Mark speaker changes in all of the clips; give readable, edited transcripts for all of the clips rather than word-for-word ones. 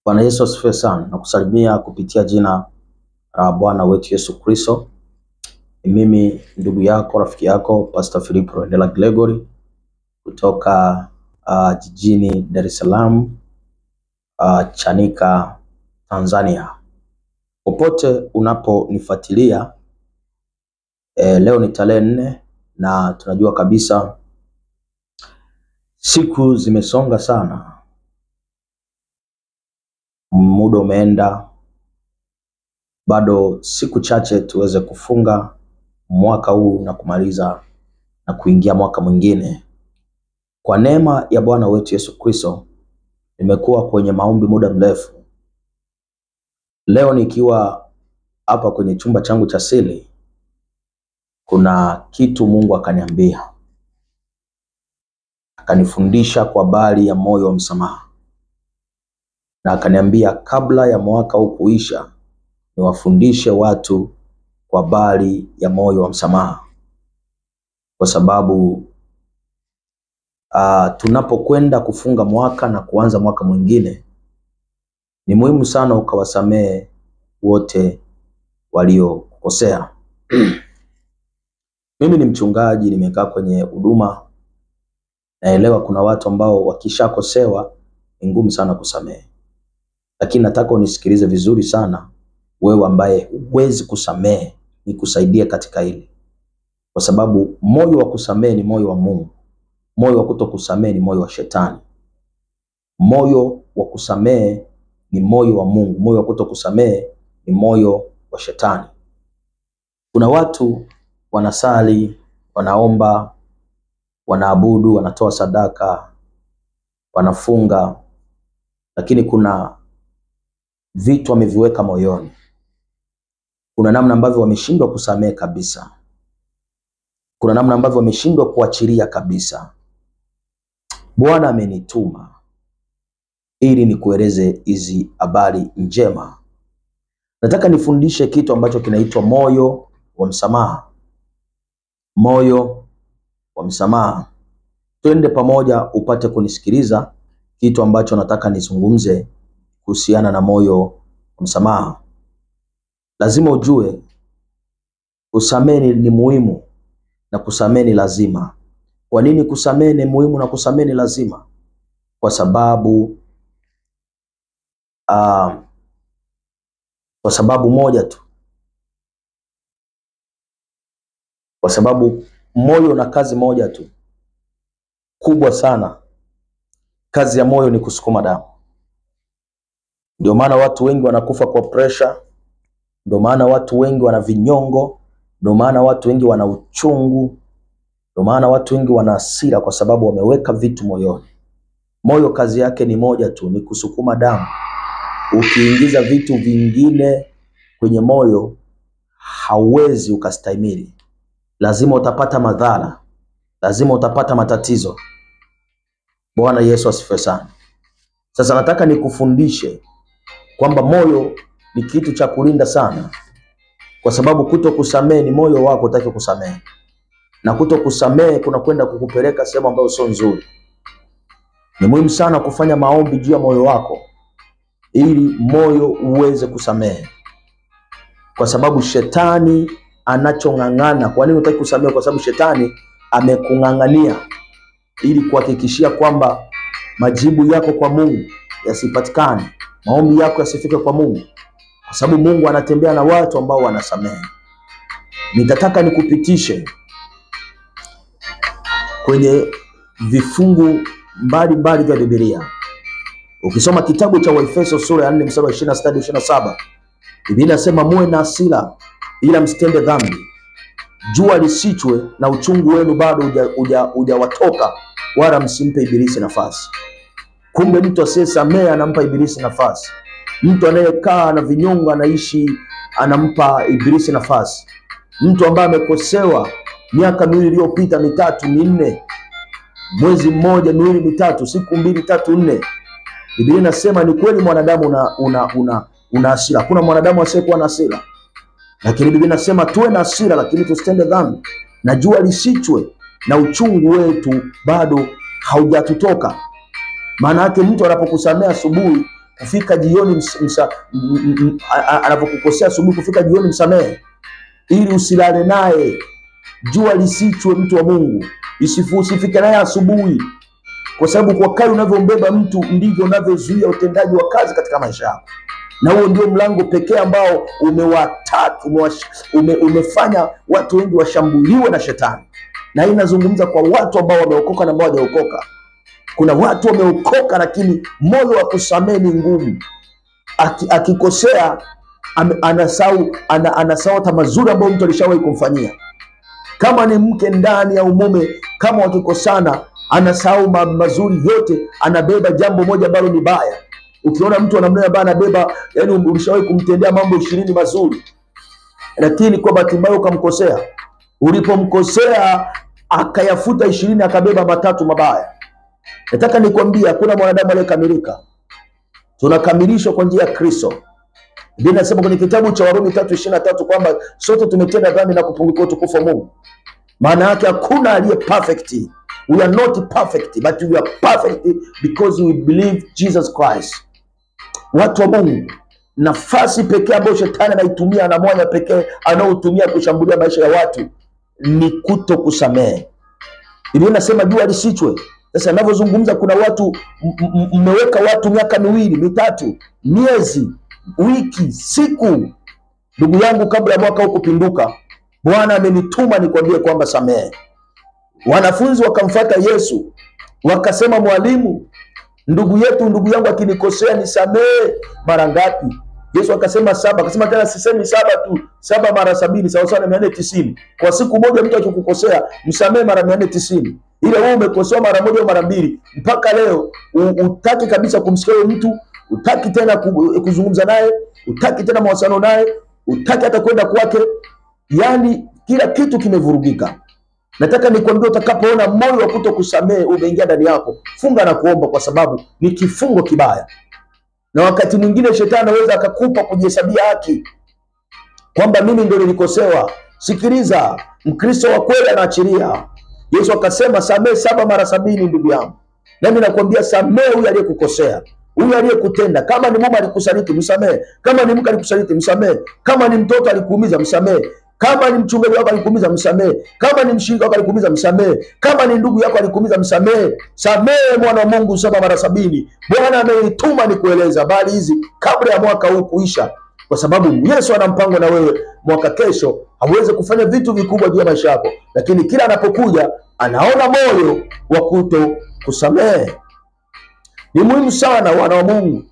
Speaker 1: Bwana Yesu asifiwe sana. Nakusalimia kupitia jina la Bwana wetu Yesu Kristo. Mimi ndugu yako, rafiki yako, Pastor Philip Rwendela Gregory kutoka jijini Dar es Salaam, Chanika, Tanzania. Popote unaponifuatilia, leo ni tarehe 4 na tunajua kabisa siku zimesonga sana. Muda umeenda, bado siku chache tuweze kufunga mwaka huu na kumaliza na kuingia mwaka mwingine. Kwa neema ya Bwana wetu Yesu Kristo, nimekuwa kwenye maombi muda mrefu. Leo nikiwa hapa kwenye chumba changu cha siri, kuna kitu Mungu akaniambia. Akanifundisha kwa habari ya moyo wa msamaha. Na akaniambia kabla ya mwaka huu kuisha, niwafundishe watu kwa habari ya moyo wa msamaha. Kwa sababu tunapokwenda kufunga mwaka na kuanza mwaka mwingine, ni muhimu sana ukawasamehe wote waliokukosea. Mimi ni mchungaji, nimekaa kwenye huduma. Naelewa kuna watu ambao wakishakosewa ni ngumu sana kusamehe. Lakini nataka unisikilize vizuri sana, wewe ambaye huwezi kusamehe, nikusaidie katika hili. Kwa sababu moyo wa kusamehe ni moyo wa Mungu. Moyo wa kutokusamehe ni moyo wa shetani. Moyo wa kusamehe ni moyo wa Mungu. Moyo wa kutokusamehe ni moyo wa shetani. Kuna watu wanasali, wanaomba, wanaabudu, wanatoa sadaka, wanafunga, lakini kuna vitu wameviweka moyoni. Kuna namna ambavyo wameshindwa kusamehe kabisa. Kuna namna ambavyo wameshindwa kuachilia kabisa. Bwana amenituma ili nikueleze hizi habari njema. Nataka nifundishe kitu ambacho kinaitwa moyo wa msamaha. Moyo wa msamaha. Twende pamoja upate kunisikiliza kitu ambacho nataka nizungumze kuhusiana na moyo wa msamaha. Lazima ujue kusamehe ni muhimu na kusamehe ni lazima. Kwa nini kusamehe ni muhimu na kusamehe ni lazima? Kwa sababu moja tu. Kwa sababu moyo una kazi moja tu kubwa sana. Kazi ya moyo ni kusukuma damu. Ndio maana watu wengi wanakufa kwa pressure. Ndio maana watu wengi wana vinyongo. Ndio maana watu wengi wana uchungu. Ndio maana watu wengi wana hasira, kwa sababu wameweka vitu moyoni. Moyo kazi yake ni moja tu, ni kusukuma damu. Ukiingiza vitu vingine kwenye moyo, hauwezi ukastahimili. Lazima utapata madhara. Lazima utapata matatizo. Bwana Yesu asifiwe sana. Sasa nataka nikufundishe kwamba moyo ni kitu cha kulinda sana. Kwa sababu kutokusamehe ni moyo wako hutaki kusamehe. Na kutokusamehe kuna kwenda kukupeleka sehemu ambayo sio nzuri. Ni muhimu sana kufanya maombi juu ya moyo wako ili moyo uweze kusamehe. Kwa sababu shetani anachong'ang'ana. Kwa nini hutaki kusamehe? Kwa sababu shetani amekung'ang'ania ili kuhakikishia kwamba majibu yako kwa Mungu yasipatikane, maombi yako yasifike kwa Mungu. Kwa sababu Mungu anatembea na watu ambao wanasamehe. Nitataka nikupitishe kwenye vifungu mbalimbali vya Biblia. Ukisoma kitabu cha Waefeso sura ya 4 mstari wa 26 hadi 27, Biblia inasema muwe na hasira ila msitende dhambi. Jua lisichwe na uchungu wenu bado hujawatoka, wala msimpe ibilisi nafasi. Kumbe mtu asiyesamehe anampa ibilisi nafasi. Mtu anayekaa na vinyongo anaishi anampa ibilisi nafasi. Mtu ambaye amekosewa miaka miwili iliyopita, mitatu, minne, mwezi mmoja, miwili, mitatu, siku 2, 3, 4. Biblia inasema ni kweli mwanadamu una hasira. Kuna mwanadamu asiyekuwa na hasira. Lakini Biblia inasema tuwe na hasira lakini tusitende dhambi. Na jua lisichwe na uchungu wetu bado haujatutoka. Maana yake mtu anapokusamea asubuhi, kufika jioni anapokukosea asubuhi, kufika jioni msamehe, ili usilale naye. Jua lisichwe, mtu wa Mungu, usifike naye asubuhi, kwa sababu kwa kadri unavyombeba mtu ndivyo unavyozuia utendaji wa kazi katika maisha yako. Na huo ndio mlango pekee ambao umefanya watu wengi washambuliwe na shetani. Na hii inazungumza kwa watu ambao wameokoka na ambao hawajaokoka. Kuna watu wameokoka lakini moyo wa kusamehe ni ngumu. Akikosea anasahau hata mazuri ambayo mtu alishawahi kumfanyia. Kama ni mke ndani au mume, kama wakikosana, anasahau mazuri yote, anabeba jambo moja ambalo ni baya. Ukiona mtu anamwona bana anabeba, yani ulishawahi kumtendea mambo 20 mazuri, lakini kwa bahati mbaya ukamkosea. Ulipomkosea akayafuta 20 akabeba 3 mabaya. Nataka nikwambie hakuna mwanadamu aliyekamilika. Tunakamilishwa kwa njia ya Kristo. Biblia inasema kwenye kitabu cha Warumi 3:23 kwamba sote tumetenda dhambi na kupungukiwa utukufu wa Mungu. Maana yake hakuna aliye perfect. We are not perfect, but we are perfect because we believe Jesus Christ. Watu wa Mungu, nafasi pekee ambayo shetani anaitumia na moja pekee anaotumia kushambulia maisha ya watu ni kutokusamehe. Biblia inasema jua lisichwe. Sasa ninavyozungumza kuna watu mmeweka watu miaka 2, 3, miezi, wiki, siku. Ndugu yangu, kabla ya mwaka huu kupinduka, Bwana amenituma nikwambie kwamba samehe. Wanafunzi wakamfuata Yesu, wakasema, mwalimu, ndugu yangu akinikosea nisamehe mara ngapi? Yesu akasema 7. Akasema tena sisemi 7 tu, 7 mara 70 sawa sawa na 490. Kwa siku moja mtu akikukosea msamehe mara 490. Ile wewe umekosewa mara 1 au mara 2, mpaka leo utaki kabisa kumsikia mtu, utaki tena kuzungumza naye, utaki tena mawasiliano naye, utaki hata kwenda kwake. Yani kila kitu kimevurugika. Nataka nikwambie, utakapoona moyo wa kutokusamehe umeingia ndani yako, funga na kuomba, kwa sababu ni kifungo kibaya. Na wakati mwingine shetani anaweza akakupa kujihesabia haki kwamba mimi ndio nilikosewa. Sikiliza, Mkristo wa kweli anaachilia. Yesu akasema samehe 7 mara 70 ndugu yangu. Nami nakwambia samehe huyu aliyekukosea, huyu aliyekutenda. Kama ni mume alikusaliti msamehe, kama ni mke alikusaliti msamehe, kama ni mtoto alikuumiza msamehe, kama ni mchungaji wako alikuumiza msamehe, kama ni mshirika wako alikuumiza msamehe, kama ni ndugu yako alikuumiza msamehe. Samehe mwana wa Mungu 7 mara 70. Bwana amenituma nikueleza habari hizi kabla ya mwaka huu kuisha, kwa sababu Yesu ana mpango na wewe. Mwaka kesho hawezi kufanya vitu vikubwa juu ya maisha yako, lakini kila anapokuja anaona moyo wa kuto kusamehe. Ni muhimu sana wana wa Mungu,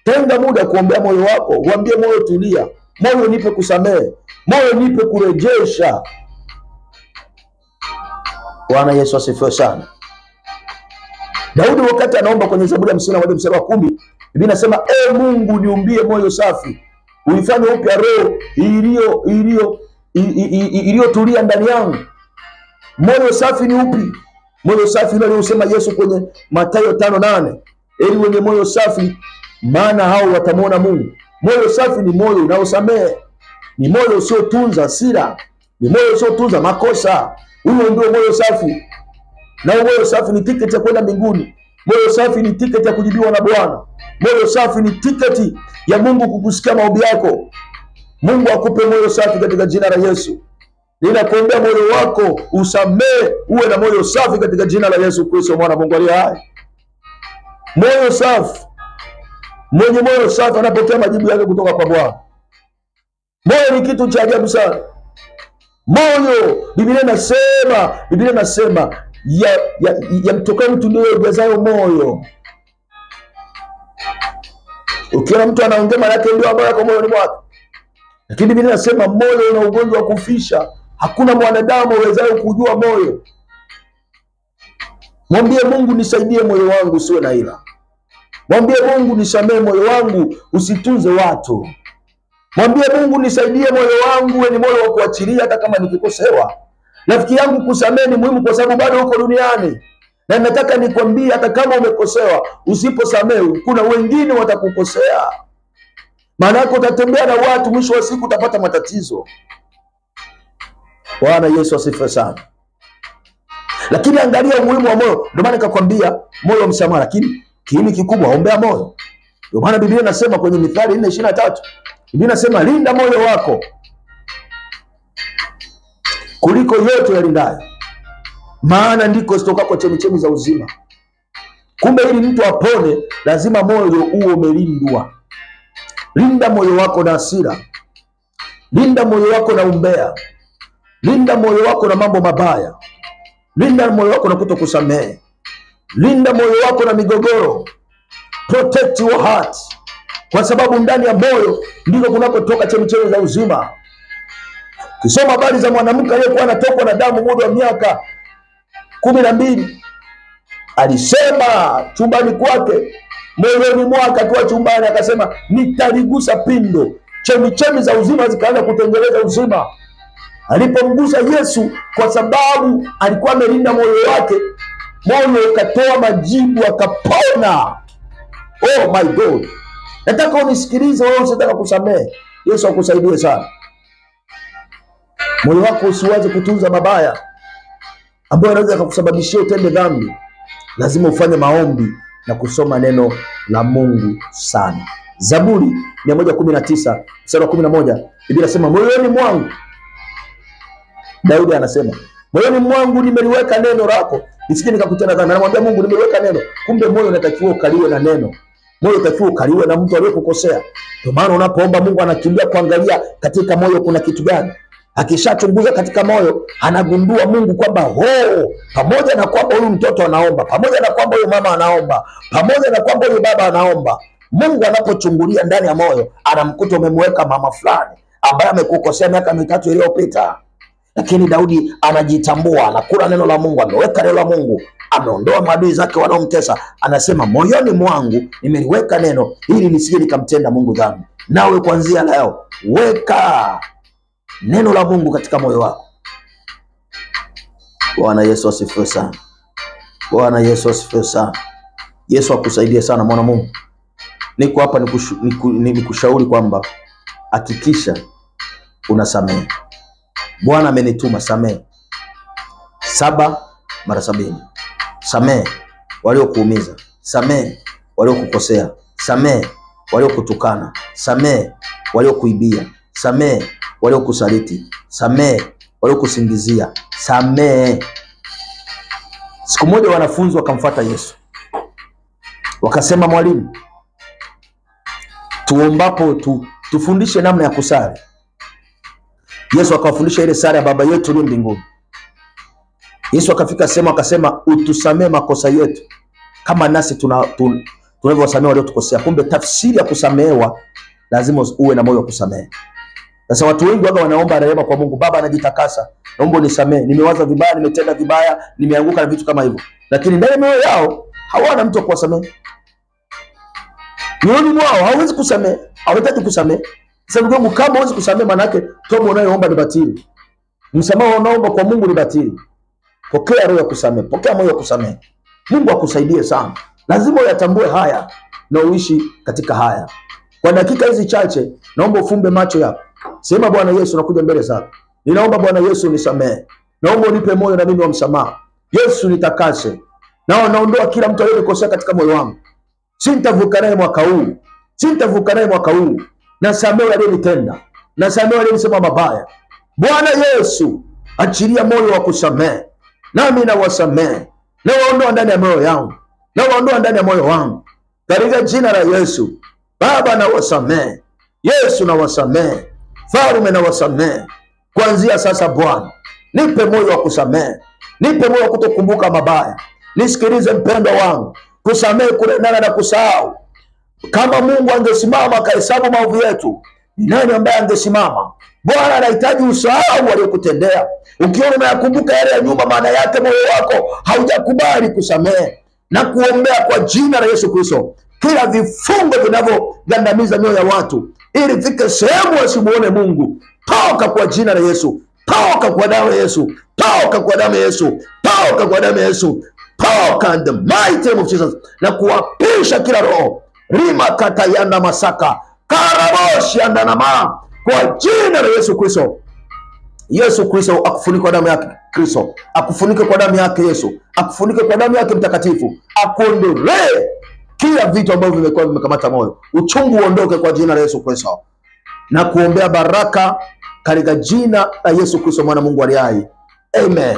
Speaker 1: tenga muda kuombea moyo wako, uambie moyo tulia, moyo nipe kusamehe, moyo nipe kurejesha. Bwana Yesu asifiwe sana. Daudi wakati anaomba kwenye Zaburi ya 51 mstari wa 10, Biblia inasema Mungu niumbie moyo safi, uifanye upya roho iliyotulia ndani yangu. Moyo safi ni upi? Moyo safi ndio aliyosema Yesu kwenye Mathayo 5:8, eli wenye moyo safi maana hao watamwona Mungu. Moyo safi ni moyo unaosamehe, ni moyo usiotunza hasira, ni moyo usiotunza makosa. Huo ndio moyo safi. Na moyo safi ni tiketi ya kwenda mbinguni. Moyo safi ni tiketi ya kujibiwa na Bwana. Moyo safi ni tiketi ya Mungu kukusikia maombi yako. Mungu akupe moyo safi katika jina la Yesu. Ninakuombea moyo wako usamehe, uwe na moyo safi katika jina la Yesu Kristo mwana Mungu aliye hai. Moyo safi. Mwenye moyo safi anapokea majibu yake kutoka kwa Bwana. Moyo ni kitu cha ajabu sana. Moyo, Biblia inasema ya mtoka mtu ndio yajazayo moyo. Ukiona mtu anaongea mara yake ndio ambayo kwa moyo ni mwake. Lakini Biblia inasema moyo una ugonjwa wa kufisha. Hakuna mwanadamu awezaye kujua moyo. Mwambie Mungu, nisaidie moyo wangu usiwe na ila. Mwambie Mungu, nisamehe moyo wangu usitunze watu. Mwambie Mungu, nisaidie moyo wangu uwe ni moyo wa kuachilia hata kama nikikosewa. Rafiki yangu, kusamehe ni muhimu kwa sababu bado uko duniani. Na nataka nikwambie hata kama umekosewa, usiposamehe kuna wengine watakukosea. Maana yako utatembea na watu, mwisho wa siku utapata matatizo. Bwana Yesu asifiwe sana. Lakini angalia umuhimu wa moyo. Ndio maana nikakwambia moyo msamaha, lakini kiini kikubwa ombea moyo. Ndio maana Biblia inasema kwenye Mithali 4:23, Biblia inasema linda moyo wako kuliko yote yalindayo, maana ndiko zitokako chemichemi za uzima. Kumbe ili mtu apone lazima moyo uwe umelindwa. Linda moyo wako na hasira, linda moyo wako na umbea, linda moyo wako na mambo mabaya, linda moyo wako na kutokusamehe, linda moyo wako na migogoro. Protect your heart, kwa sababu ndani ya moyo ndiko kunakotoka chemichemi za uzima. Kisoma habari za mwanamke aliyekuwa anatokwa na damu muda wa miaka 12, alisema chumbani kwake, moyoni mwake akiwa chumbani, akasema nitaligusa pindo, chemichemi za uzima zikaanza kutengeneza uzima. Alipomgusa Yesu, kwa sababu alikuwa amelinda moyo wake, moyo ukatoa majibu, akapona. Oh my God, nataka unisikilize wewe, usitaka kusamehe. Yesu akusaidie sana. Moyo wako usiwaze kutunza mabaya ambayo yanaweza kukusababishia utende dhambi. Lazima ufanye maombi na kusoma neno la Mungu sana. Zaburi 119 mstari wa 11, Biblia inasema moyoni mwangu, Daudi anasema moyoni mwangu nimeliweka neno lako, nisije nikakutenda dhambi. Anamwambia Mungu nimeliweka neno. Kumbe moyo unatakiwa ukaliwe na neno. Moyo unatakiwa ukaliwe na mtu aliyekukosea. Ndio maana unapoomba Mungu anakimbia kuangalia katika moyo kuna kitu gani. Akishachunguza katika moyo, anagundua Mungu kwamba pamoja na kwamba huyu mtoto anaomba, pamoja na kwamba huyu mama anaomba, pamoja na kwamba huyu baba anaomba, Mungu anapochungulia ndani ya moyo, anamkuta umemweka mama fulani ambaye amekukosea miaka 3 iliyopita. Lakini Daudi anajitambua, anakula neno la Mungu, ameweka neno la Mungu, ameondoa maadui zake wanaomtesa. Anasema moyoni mwangu nimeliweka neno ili nisije nikamtenda Mungu dhambi. Nawe kuanzia leo weka neno la Mungu katika moyo wako. Bwana Yesu asifiwe sana. Bwana Yesu asifiwe sana. Yesu akusaidie sana mwana Mungu. Niko hapa nikushauri kwamba hakikisha unasamehe. Bwana amenituma samehe 7 mara 70. Samehe waliokuumiza, samehe waliokukosea, samehe waliokutukana, samehe waliokuibia, samehe waliokusaliti, samehe waliokusingizia, samehe. Siku moja wanafunzi wakamfuata Yesu, wakasema mwalimu, tuombapo tufundishe namna ya kusali. Yesu akawafundisha ile sala ya Baba yetu uliye mbinguni. Yesu akafika sema akasema utusamee makosa yetu kama nasi tunavyowasamea waliotukosea. Kumbe tafsiri ya kusamehewa lazima uwe na moyo wa kusamehe. Sasa watu wengi waga wanaomba rehema kwa Mungu. Baba anajitakasa, naomba unisamee, nimewaza vibaya, nimetenda vibaya, nimeanguka na vitu kama hivyo. Lakini ndani ya moyo yao hawana mtu wa kuwasamehe. Moyoni mwao hawezi kusamehe, hawataki kusamehe. Sasa ndugu yangu, kama huwezi kusamehe, maana yake toba unayoomba ni batili. Msamaha unaomba kwa Mungu ni batili. Pokea roho ya kusamehe, pokea moyo wa kusamehe. Mungu akusaidie sana. Lazima uyatambue haya na uishi katika haya. Kwa dakika hizi chache naomba ufumbe macho yako. Sema Bwana Yesu, nakuja mbele zako. Ninaomba Bwana Yesu nisamehe. Naomba unipe moyo na mimi wa msamaha. Yesu nitakase. Naondoa kila mtu aliyenikosea katika moyo wangu. Sintavuka naye mwaka huu. Sintavuka naye mwaka huu. Nasamehe aliyenitenda. Nasamehe aliyenisema mabaya. Bwana Yesu, achilia moyo wa kusamehe. Nami nawasamehe. Nawaondoa ndani ya moyo yangu. Nawaondoa ndani ya moyo wangu. Katika jina la Yesu. Baba nawasamehe. Yesu nawasamehe. Farume nawasamehe. Kuanzia sasa Bwana, nipe moyo wa kusamehe. Nipe moyo wa kutokumbuka mabaya. Nisikilize mpendwa wangu. Kusamehe kunaendana na kusahau. Kama Mungu angesimama akahesabu maovu yetu, ni nani ambaye angesimama? Bwana anahitaji usahau waliokutendea. Ukiona unayakumbuka yale ya nyuma, maana yake moyo wako haujakubali kusamehe. Na kuombea kwa jina la Yesu Kristo, kila vifungo vinavyogandamiza mioyo ya watu ili fike sehemu wasimuone Mungu, toka kwa jina la Yesu. Toka kwa damu ya Yesu. Toka kwa damu ya Yesu. Toka kwa damu ya Yesu. Toka in the mighty name of Jesus. Na kuwapisha kila roho rima kata yanda masaka karaboshi andanama kwa jina la Yesu Kristo. Yesu Kristo akufunike kwa damu yake Kristo. Akufunike kwa damu yake Yesu. Akufunike kwa damu yake mtakatifu. Akuondolee kila vitu ambavyo vimekuwa vimekamata moyo, uchungu uondoke kwa jina la Yesu Kristo, na kuombea baraka katika jina la Yesu Kristo mwana Mungu aliye hai. Amen.